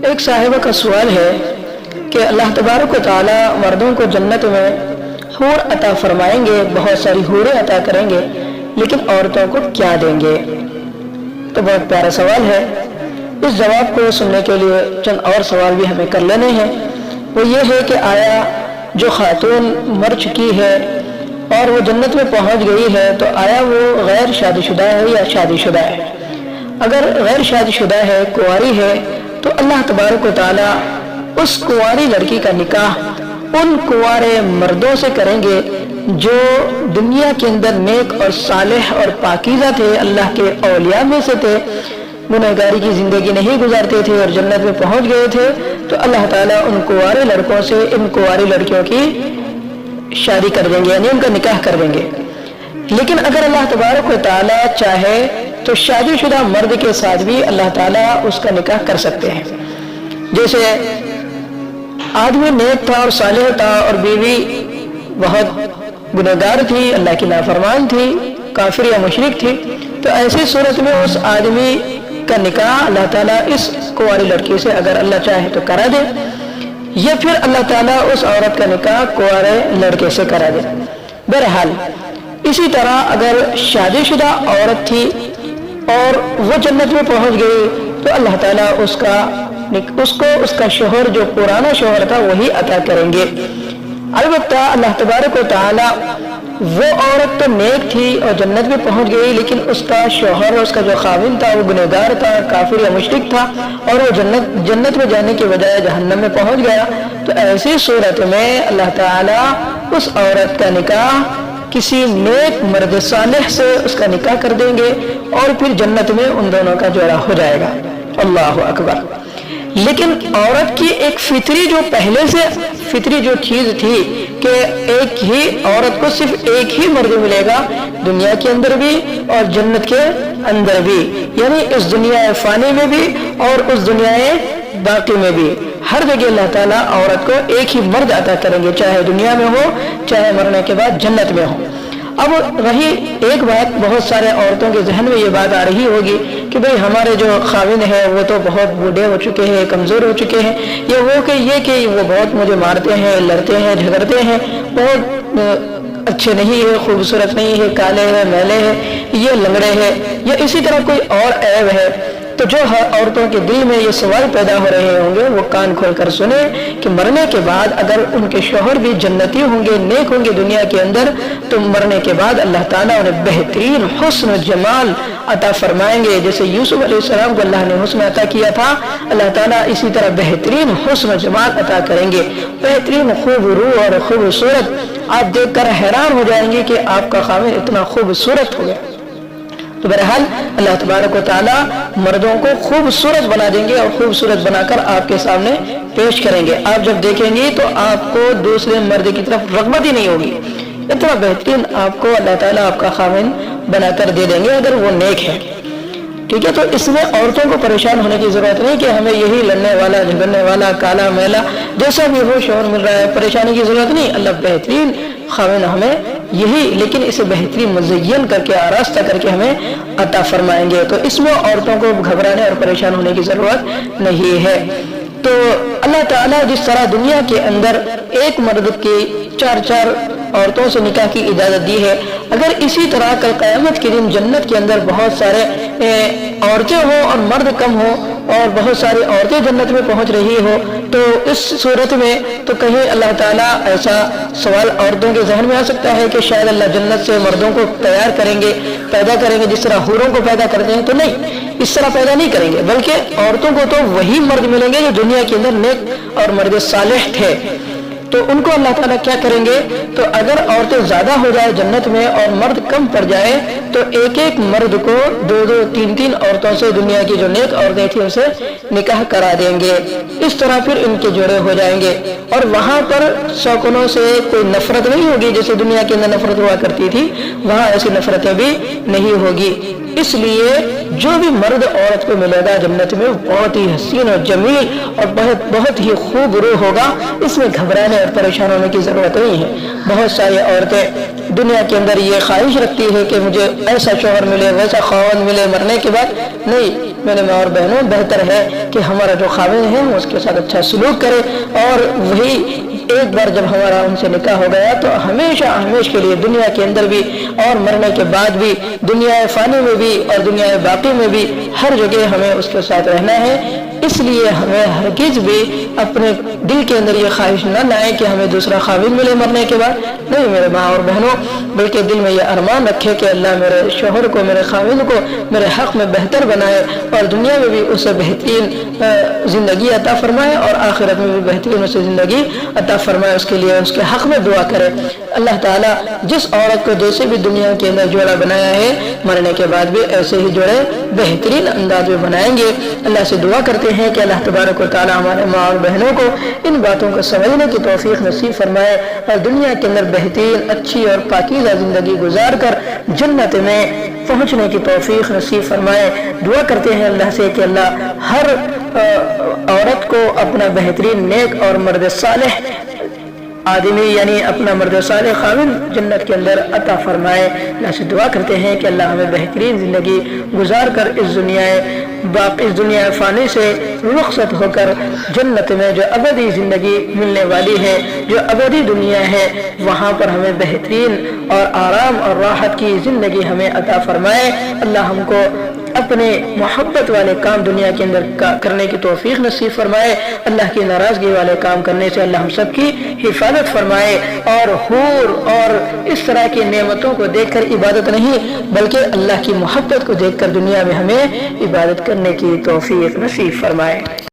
ایک صاحبہ کا سوال ہے کہ اللہ تبارک و تعالی مردوں کو جنت میں حور عطا فرمائیں گے، بہت ساری حوریں عطا کریں گے، لیکن عورتوں کو کیا دیں گے؟ تو بہت پیارا سوال ہے۔ اس جواب کو سننے کے لیے چند اور سوال بھی ہمیں کر لینے ہیں۔ وہ یہ ہے کہ آیا جو خاتون مر چکی ہے اور وہ جنت میں پہنچ گئی ہے تو آیا وہ غیر شادی شدہ ہے یا شادی شدہ ہے؟ اگر غیر شادی شدہ ہے، کنواری ہے، تو اللہ تبارک و تعالی اس کنواری لڑکی کا نکاح ان کنوارے مردوں سے کریں گے جو دنیا کے اندر نیک اور صالح اور پاکیزہ تھے، اللہ کے اولیاء میں سے تھے، گنہگاری کی زندگی نہیں گزارتے تھے اور جنت میں پہنچ گئے تھے، تو اللہ تعالیٰ ان کنوارے لڑکوں سے ان کنواری لڑکیوں کی شادی کر دیں گے، یعنی ان کا نکاح کر دیں گے۔ لیکن اگر اللہ تبارک و تعالیٰ چاہے تو شادی شدہ مرد کے ساتھ بھی اللہ تعالیٰ اس کا نکاح کر سکتے ہیں۔ جیسے آدمی نیک تھا اور صالح تھا اور بیوی بہت گنہگار تھی، اللہ کی نافرمان تھی، کافر یا مشرک تھی، تو ایسی صورت میں اس آدمی کا نکاح اللہ تعالیٰ اس کنواری لڑکی سے اگر اللہ چاہے تو کرا دے، یا پھر اللہ تعالیٰ اس عورت کا نکاح کنوارے لڑکے سے کرا دے۔ بہرحال اسی طرح اگر شادی شدہ عورت تھی اور وہ جنت میں پہنچ گئی تو اللہ تعالیٰ اس کو اس کا شوہر جو پرانا شوہر تھا وہی عطا کریں گے۔ البتہ اللہ تبارک و تعالیٰ وہ عورت تو نیک تھی اور جنت میں پہنچ گئی، لیکن اس کا شوہر اس کا جو خاوند تھا وہ گنہگار تھا، کافر یا مشرک تھا، اور وہ جنت میں جانے کے بجائے جہنم میں پہنچ گیا، تو ایسی صورت میں اللہ تعالیٰ اس عورت کا نکاح کسی نیک مرد صالح سے اس کا نکاح کر دیں گے اور پھر جنت میں ان دونوں کا جوڑا ہو جائے گا۔ اللہ اکبر۔ لیکن عورت کی ایک فطری جو پہلے سے فطری جو چیز تھی کہ ایک ہی عورت کو صرف ایک ہی مرد ملے گا، دنیا کے اندر بھی اور جنت کے اندر بھی، یعنی اس دنیا فانی میں بھی اور اس دنیا باقی میں بھی، ہر جگہ اللہ تعالیٰ عورت کو ایک ہی مرد عطا کریں گے، چاہے دنیا میں ہو چاہے مرنے کے بعد جنت میں ہو۔ اب رہی ایک بات، بہت سارے عورتوں کے ذہن میں یہ بات آ رہی ہوگی کہ بھئی ہمارے جو خاوند ہیں وہ تو بہت بوڑھے ہو چکے ہیں، کمزور ہو چکے ہیں، یا وہ کہ وہ بہت مجھے مارتے ہیں، لڑتے ہیں، جھگڑتے ہیں، بہت اچھے نہیں ہے، خوبصورت نہیں ہے، کالے ہیں، میلے ہیں، یہ لنگڑے ہیں، یا اسی طرح کوئی اور عیب ہے۔ تو جو عورتوں کے دل میں یہ سوال پیدا ہو رہے ہوں گے وہ کان کھول کر سنیں کہ مرنے کے بعد اگر ان کے شوہر بھی جنتی ہوں گے، نیک ہوں گے دنیا کے اندر، تو مرنے کے بعد اللہ تعالیٰ انہیں بہترین حسن و جمال عطا فرمائیں گے۔ جیسے یوسف علیہ السلام کو اللہ نے حسن عطا کیا تھا، اللہ تعالیٰ اسی طرح بہترین حسن و جمال عطا کریں گے، بہترین خوب روح اور خوبصورت۔ آپ دیکھ کر حیران ہو جائیں گے کہ آپ کا خاوند اتنا خوبصورت ہو گیا۔ تو بہرحال اللہ تبارک و تعالیٰ مردوں کو خوبصورت بنا دیں گے اور خوبصورت بنا کر آپ کے سامنے پیش کریں گے۔ آپ جب دیکھیں گے تو آپ کو دوسرے مرد کی طرف رغبت ہی نہیں ہوگی، اتنا بہترین آپ کو اللہ تعالیٰ آپ کا خاوند بنا کر دے دیں گے اگر وہ نیک ہے۔ ٹھیک ہے، تو اس میں عورتوں کو پریشان ہونے کی ضرورت نہیں کہ ہمیں یہی لڑنے والا، جھگڑنے والا، کالا میلا جیسا بھی ہو شوہر مل رہا ہے، پریشانی کی ضرورت نہیں۔ اللہ بہترین خاوند ہمیں یہی، لیکن اسے بہترین مزین کر کے، آراستہ کر کے ہمیں عطا فرمائیں گے۔ تو اس میں عورتوں کو گھبرانے اور پریشان ہونے کی ضرورت نہیں ہے۔ تو اللہ تعالیٰ جس طرح دنیا کے اندر ایک مرد کی چار عورتوں سے نکاح کی اجازت دی ہے، اگر اسی طرح کل قیامت کے دن جنت کے اندر بہت سارے عورتیں ہوں اور مرد کم ہوں اور بہت ساری عورتیں جنت میں پہنچ رہی ہو، تو اس صورت میں تو کہیں اللہ تعالیٰ ایسا سوال عورتوں کے ذہن میں آ سکتا ہے کہ شاید اللہ جنت سے مردوں کو تیار کریں گے، پیدا کریں گے جس طرح حوروں کو پیدا کرتے ہیں، تو نہیں، اس طرح پیدا نہیں کریں گے، بلکہ عورتوں کو تو وہی مرد ملیں گے جو دنیا کے اندر نیک اور مرد صالح تھے۔ تو ان کو اللہ تعالیٰ کیا کریں گے؟ تو اگر عورتیں زیادہ ہو جائے جنت میں اور مرد کم پڑ جائے تو ایک مرد کو دو تین عورتوں سے، دنیا کی جو نیک عورتیں تھیں ان سے نکاح کرا دیں گے۔ اس طرح پھر ان کے جوڑے ہو جائیں گے اور وہاں پر شوقنوں سے کوئی نفرت نہیں ہوگی، جیسے دنیا کے اندر نفرت ہوا کرتی تھی، وہاں ایسی نفرتیں بھی نہیں ہوگی۔ اس لیے جو بھی مرد عورت کو ملے گا جنت میں بہت ہی حسین اور جمیل اور بہت ہی خوب روح ہوگا، اس میں گھبرانے اور پریشان ہونے کی ضرورت نہیں ہے۔ بہت ساری عورتیں دنیا کے اندر یہ خواہش رکھتی ہے کہ مجھے ایسا شوہر ملے، ویسا خاوند ملے مرنے کے بعد، نہیں، میرے ماں اور بہنوں بہتر ہے کہ ہمارا جو خاوند ہے اس کے ساتھ اچھا سلوک کرے، اور وہی ایک بار جب ہمارا ان سے نکاح ہو گیا تو ہمیشہ ہمیشہ کے لیے دنیا کے اندر بھی اور مرنے کے بعد بھی، دنیا فانی میں بھی اور دنیا باقی میں بھی، ہر جگہ ہمیں اس کے ساتھ رہنا ہے۔ اس لیے ہمیں ہرگز بھی اپنے دل کے اندر یہ خواہش نہ لائیں کہ ہمیں دوسرا خاوند ملے مرنے کے بعد، نہیں میرے ماں اور بہنوں، بلکہ دل میں یہ ارمان رکھے کہ اللہ میرے شوہر کو، میرے خاوند کو میرے حق میں بہتر بنائے، اور دنیا میں بھی اسے بہترین زندگی عطا فرمائے، اور آخرت میں بھی بہترین اسے زندگی عطا فرمائے۔ اس کے لیے اس کے حق میں دعا کرے۔ اللہ تعالیٰ جس عورت کو جیسے بھی دنیا کے اندر جوڑا بنایا ہے، مرنے کے بعد بھی ایسے ہی جوڑے بہترین انداز میں بنائیں گے۔ اللہ سے دعا کرتے ہیں کہ اللہ تبارک و تعالیٰ ہمارے ماں اور بہنوں کو ان باتوں کو سمجھنے کی توفیق نصیب فرمائے، اور دنیا کے اندر بہترین، اچھی اور پاکیزہ زندگی گزار کر جنت میں پہنچنے کی توفیق نصیب فرمائے۔ دعا کرتے ہیں اللہ سے کہ اللہ ہر عورت کو اپنا بہترین نیک اور مرد صالح آدمی، یعنی اپنا مرد صالح خاوند جنت کے اندر عطا فرمائے۔ اللہ سے دعا کرتے ہیں کہ اللہ ہمیں بہترین زندگی گزار کر اس دنیا فانی سے رخصت ہو کر جنت میں جو ابدی زندگی ملنے والی ہے، جو ابدی دنیا ہے، وہاں پر ہمیں بہترین اور آرام اور راحت کی زندگی ہمیں عطا فرمائے۔ اللہ ہم کو اپنے محبت والے کام دنیا کے اندر کرنے کی توفیق نصیب فرمائے، اللہ کی ناراضگی والے کام کرنے سے اللہ ہم سب کی حفاظت فرمائے، اور حور اور اس طرح کی نعمتوں کو دیکھ کر عبادت نہیں بلکہ اللہ کی محبت کو دیکھ کر دنیا میں ہمیں عبادت کرنے کی توفیق نصیب فرمائے۔